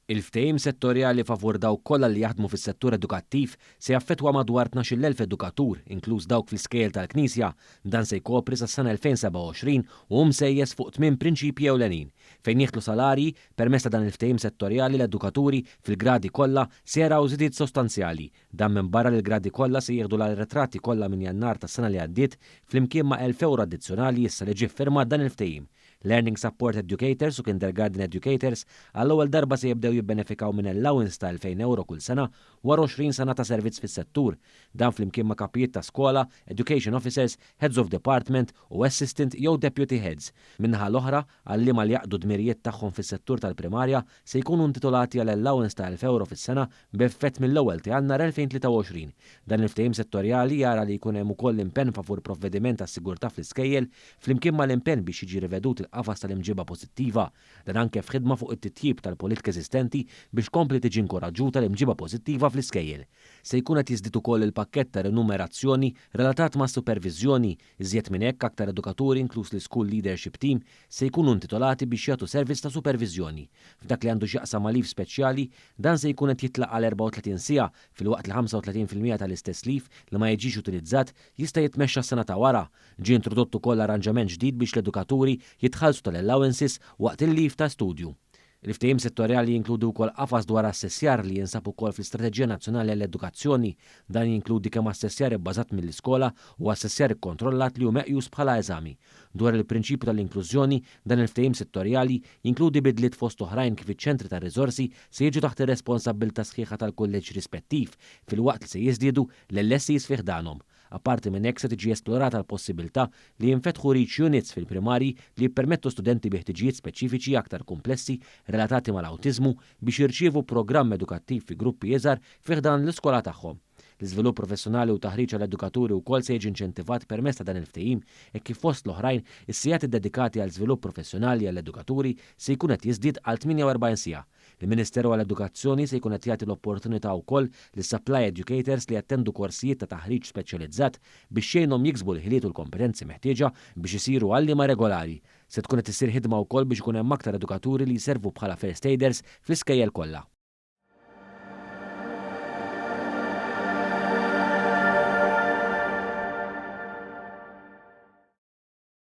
Il-ftehim settorjali favur dawk kollha li jaħdmu fis-settur edukattiv se jaffettwa madwar 12,000 edukatur, inkluż dawk fl-iskejjel tal-Knisja, dan se jkopri sas-sena 2027 u msejjes fuq 8 prinċipji ewlenin fejn jieħdu salarji permezz ta' dan il-ftehim settorjali l-edukaturi fil-gradi kollha se jaraw żidiet sostanzjali. Dan minn barra l-gradi kollha se jieħdu l-ritratti kollha minn Jannar tas-sena li għaddiet flimkien ma' 1,000 euro addizzjonali issa li ġie ffirmat dan il-ftehim. Learning Support Educators u Kindergarten Educators għall-ewwel darba se jibdew jibbenefikaw minn allowance ta' 2,000 euro kull sena wara 20 sena ta' servizz fis-settur. Dan flimkien ma' kapijiet ta' skola, education officers, heads of department u assistant jew deputy heads. Minnaħa l-oħra għall-liema li jaqdu dmirijiet tagħhom fis-settur tal-primarja se jkunu intitolati għal allowance ta' 1,000 euro fis-sena b'effett mill-ewwel ta' Jannar 2023. Dan il-ftehim settorjali jara li jkun hemm ukoll impenn favur provvediment tas-sigurtà fl-iskejjel flimkien mal-impenn biex jiġi rivedut qafas tal-imġiba pożittiva, dan anke f'ħidma fuq it-titjib tal-politika eżistenti biex kompli tiġi inkoraġġuta l-imġiba pożittiva fl-iskejjel. Se jkun qed jiżdied ukoll il-pakkett ta' renumerazzjoni relatat ma' supervizjoni, iżjed minn hekk aktar edukaturi inkluż l-School Leadership Team se jkunu intitolati biex jagħtu servizz ta' supervizjoni. F'dak li għandu x'jaqsam ma' leave speċjali, dan se jkun qed jitlaq għal 34 siegħa filwaqt li 35% tal-istess leave li ma jiġix utilizzat jista' jitmexxa s-sena ta' wara. Ġie introdott ukoll arranġament ġdid biex l-edukaturi jitħallsu tal-allowances waqt il-leave ta' studju. Il-ftehim settorjali jinkludi wkoll qafas dwar assessjar li jinsab ukoll fl-Istrateġija Nazzjonali għall-Edukazzjoni. Dan jinkludi kemm assessjar ibbażat mill-iskola u assessjar ikkontrollat li hu meqjus bħala eżami. Dwar il-prinċipju tal-inklużjoni, dan il-ftehim settorjali jinkludi bidliet fost oħrajn kif iċ-ċentri tar-riżorsi se jiġu taħt ir-responsabbiltà sħiħa tal-kulleġġ rispettiv filwaqt li se jiżdiedu l-LSIs fih danhom. Apparti minn hekk se tiġi esplorata l-possibilità li jinfetħu reach units fil-primarji li jippermettu studenti bi ħtiġijiet speċifiċi aktar komplessi relatati mal-awtiżmu biex jirċievu programm edukattiv fi gruppi iżgħar fih dan l-iskola tagħhom. L-iżvilupp professjonali u taħriġ għall-edukaturi wkoll se jiġi inċentivat permezz ta' dan il-ftehim e kif fost l-oħrajn is-sigħat iddedikati għal żvilupp professjonali għall-edukaturi se jkun qed jiżdied għal 48 siegħa. Il-Ministeru għall-Edukazzjoni se jkun qed jagħti l-opportunità wkoll lis-supply educators li jattendu korsijiet ta' taħriġ speċjalizzat biex jgħinhom jiksbu l-ħiliet u l-kompetenzi meħtieġa biex isiru għalliema regolari. Se tkun qed issir ħidma wkoll biex ikun hemm aktar edukaturi li jservu bħala first aiders fl-iskejjel kollha.